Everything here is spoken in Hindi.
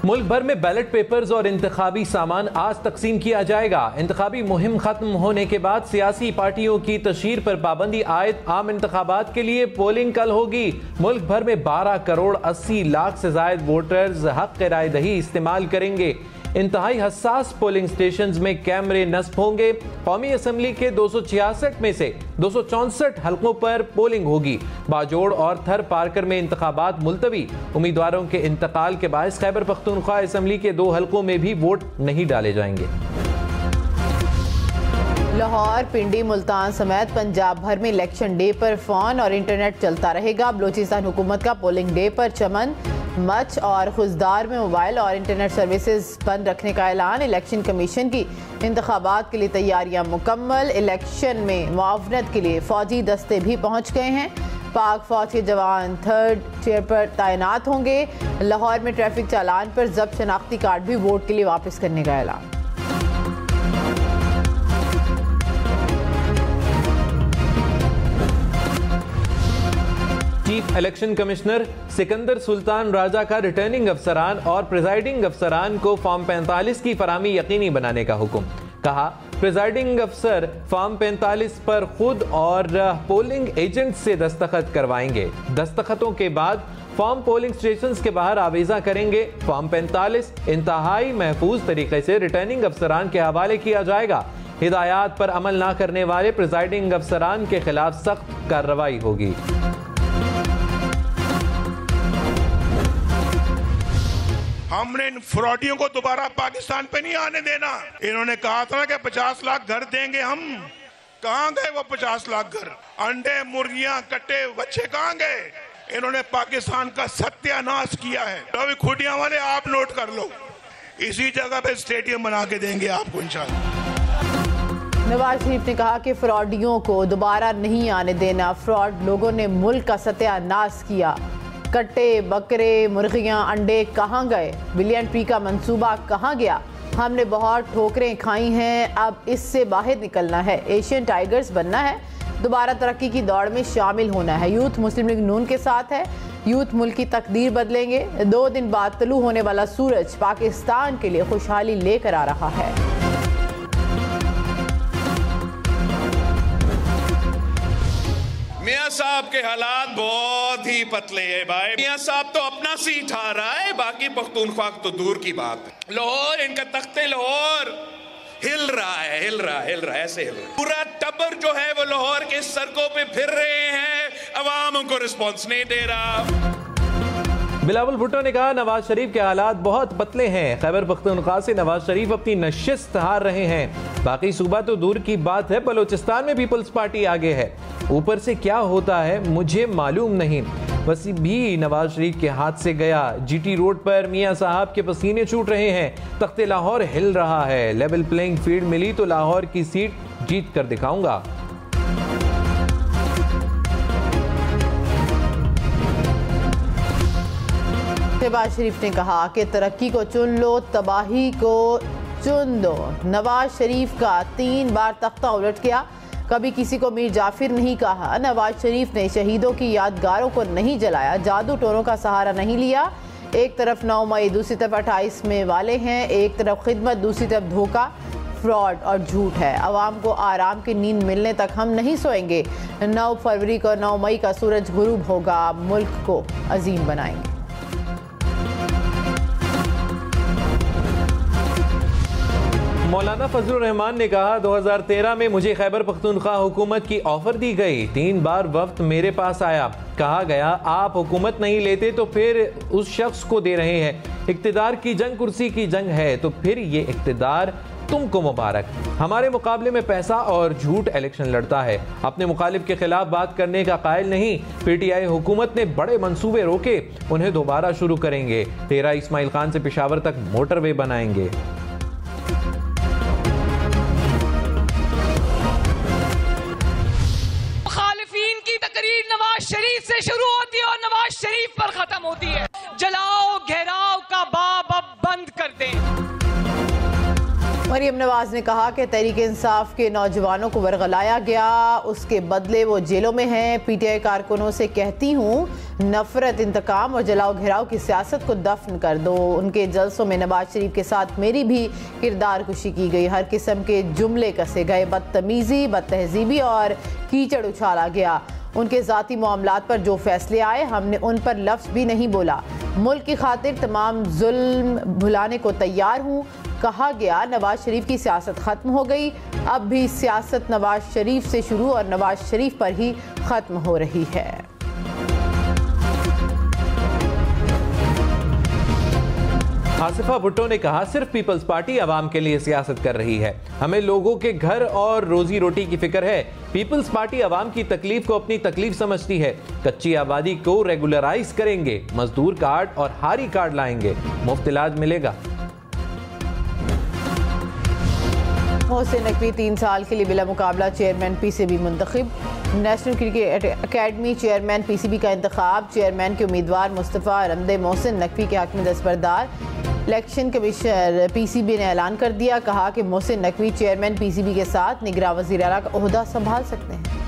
मुल्क भर में बैलेट पेपर्स और इंतखाबी सामान आज तकसीम किया जाएगा। इंतखाबी मुहिम खत्म होने के बाद सियासी पार्टियों की तशहीर पर पाबंदी आयद आम इंतखाबात के लिए पोलिंग कल होगी। मुल्क भर में 12 करोड़ 80 लाख से ज्यादा वोटर्स हक राय दही इस्तेमाल करेंगे। इंतहाई हसास पोलिंग स्टेशन में कैमरे नस्ब होंगे। कौमी असम्बली के 266 में से 264 हल्कों पर पोलिंग होगी। बाजोड़ और थर पारकर में इंतखाबात मुलतवी। उम्मीदवारों के इंतकाल के बायस खैबर पख्तूनख्वा असम्बली के 2 हल्कों में भी वोट नहीं डाले जाएंगे। लाहौर, पिंडी, मुल्तान समेत पंजाब भर में इलेक्शन डे पर फोन और इंटरनेट चलता रहेगा। बलोचिस्तान हुकूमत का पोलिंग डे पर चमन, मच और खुजदार में मोबाइल और इंटरनेट सर्विसेज बंद रखने का ऐलान। इलेक्शन कमीशन की इंतखाबात के लिए तैयारियां मुकम्मल। इलेक्शन में मुआवनत के लिए फौजी दस्ते भी पहुंच गए हैं। पाक फौज के जवान 3rd tier पर तैनात होंगे। लाहौर में ट्रैफिक चालान पर जब्त शनाख्ती कार्ड भी वोट के लिए वापस करने का ऐलान। Chief election commissioner Sikandar Sultan Raja का रिटर्निंग अफसरान और प्रिजाइडिंग अफसरान को फॉर्म 45 की फरामी यकीनी बनाने का हुक्म। कहा, प्रिजाइडिंग अफसर फॉर्म 45 पर खुद और पोलिंग एजेंट से दस्तखत करवाएंगे। दस्तखतों के बाद फॉर्म पोलिंग स्टेशन के बाहर आवेजा करेंगे। फॉर्म 45 इंतहाई महफूज तरीके से रिटर्निंग अफसरान के हवाले किया जाएगा। हिदायत पर अमल न करने वाले प्रिजाइडिंग अफसरान के खिलाफ सख्त कार्रवाई होगी। हमने इन फ्रॉडियों को दोबारा पाकिस्तान पे नहीं आने देना। इन्होंने कहा था कि 50 लाख घर देंगे हम। कहां गए वो 50 लाख घर? अंडे, मुर्गियां, कट्टे, बच्चे कहां गए? इन्होंने पाकिस्तान का सत्यानाश किया है। तो अभी खुटियां वाले आप नोट कर लो, इसी जगह पे स्टेडियम बना के देंगे आपको इंशाल्लाह। नवाज शरीफ ने कहा कि फ्रॉडियों को दोबारा नहीं आने देना। फ्रॉड लोगों ने मुल्क का सत्यानाश किया। कट्टे, बकरे, मुर्गियां, अंडे कहाँ गए? बिलियन पी का मंसूबा कहाँ गया? हमने बहुत ठोकरें खाई हैं, अब इससे बाहर निकलना है। एशियन टाइगर्स बनना है। दोबारा तरक्की की दौड़ में शामिल होना है। यूथ मुस्लिम लीग नून के साथ है। यूथ मुल्क की तकदीर बदलेंगे। 2 दिन बाद तलू होने वाला सूरज पाकिस्तान के लिए खुशहाली लेकर आ रहा है। मियां साहब के हालात बहुत ही पतले है भाई। मियां साहब तो अपना सीट आ रहा है, बाकी पख्तूनख्वा तो दूर की बात है। लाहौर, इनका तख्ते लाहौर हिल रहा है, हिल रहा है, हिल रहा है, ऐसे हिल रहा है। पूरा टब्बर जो है वो लाहौर के सड़कों पे फिर रहे हैं, अवाम उनको रिस्पॉन्स नहीं दे रहा। बिलावल भुट्टो ने कहा, नवाज शरीफ के हालात बहुत पतले हैं। खैबर पख्तूनख्वा से नवाज शरीफ अपनी नशिस्त हार रहे हैं। बाकी सूबा तो दूर की बात है, बलोचिस्तान में पीपल्स पार्टी आगे है। ऊपर से क्या होता है मुझे मालूम नहीं। वसी भी नवाज शरीफ के हाथ से गया। जीटी रोड पर मियां साहब के पसीने छूट रहे हैं। तख्ते लाहौर हिल रहा है। लेवल प्लेइंग फील्ड मिली तो लाहौर की सीट जीत कर दिखाऊंगा। नवाज शरीफ ने कहा कि तरक्की को चुन लो, तबाही को चुन दो। नवाज शरीफ का 3 बार तख्ता उलट गया। कभी किसी को मीर जाफिर नहीं कहा। नवाज शरीफ ने शहीदों की यादगारों को नहीं जलाया। जादू टोनों का सहारा नहीं लिया। एक तरफ 9 मई, दूसरी तरफ 28 मई वाले हैं। एक तरफ खिदमत, दूसरी तरफ धोखा, फ्रॉड और झूठ है। अवाम को आराम की नींद मिलने तक हम नहीं सोएंगे। 9 फरवरी को 9 मई का सूरज गुरूब होगा। मुल्क को अजीम बनाएंगे। मौलाना फजलुर रहमान ने कहा, 2013 में मुझे खैबर पख्तूनख्वा हुकूमत की ऑफर दी गई। 3 बार वफ्द मेरे पास आया। कहा गया आप हुकूमत नहीं लेते तो फिर उस शख्स को दे रहे हैं। इक्तिदार की जंग कुर्सी की जंग है तो फिर ये इक्तिदार तुमको मुबारक। हमारे मुकाबले में पैसा और झूठ इलेक्शन लड़ता है। अपने मुखालिफ के खिलाफ बात करने का कायल नहीं। पीटीआई हुकूमत ने बड़े मंसूबे रोके, उन्हें दोबारा शुरू करेंगे। 13 इस्माइल खान से पेशावर तक मोटरवे बनाएंगे। नवाज शरीफ से शुरू होती है और नवाज शरीफ पर खत्म होती है। जलाओ घेराव का बाब अब बंद कर दें। मरियम नवाज ने कहा कि तहरीक इंसाफ के नौजवानों को वर्गलाया गया, उसके बदले वो जेलों में हैं। पीटीआई कारकुनों से कहती हूँ नफरत, इंतकाम और जलाओ घेराव की सियासत को दफन कर दो। उनके जलसों में नवाज शरीफ के साथ मेरी भी किरदार कुशी की गई। हर किस्म के जुमले कसे गए, बदतमीजी, बदतहजीबी और कीचड़ उछाला गया। उनके ज़ाती मामलात पर जो फैसले आए हमने उन पर लफ्ज़ भी नहीं बोला। मुल्क की खातिर तमाम जुल्म भुलाने को तैयार हूँ। कहा गया नवाज शरीफ की सियासत ख़त्म हो गई। अब भी सियासत नवाज शरीफ से शुरू और नवाज शरीफ पर ही ख़त्म हो रही है। आसिफा भुट्टो ने कहा सिर्फ पीपल्स पार्टी आवाम के लिए सियासत कर रही है, हमें लोगों के घर और रोजी रोटी की फिक्र है। पीपल्स पार्टी आवाम की तकलीफ को अपनी तकलीफ समझती है। कच्ची आबादी को रेगुलराइज करेंगे, मजदूर कार्ड और हारी कार्ड लाएंगे, मुफ्त इलाज मिलेगा। मोहसिन नकवी 3 साल के लिए बिला मुकाबला चेयरमैन पीसीबी मुंतखब। National cricket academy chairman PCB का इंतखाब। चेयरमैन के उम्मीदवार मुस्तफ़ा रमदे मोहसिन नकवी के हक में दस्तबरदार। इलेक्शन कमिश्नर पीसीबी ने ऐलान कर दिया, कहा कि मोहसिन नकवी चेयरमैन पीसीबी के साथ निगरान वज़ीर आला का ओहदा संभाल सकते हैं।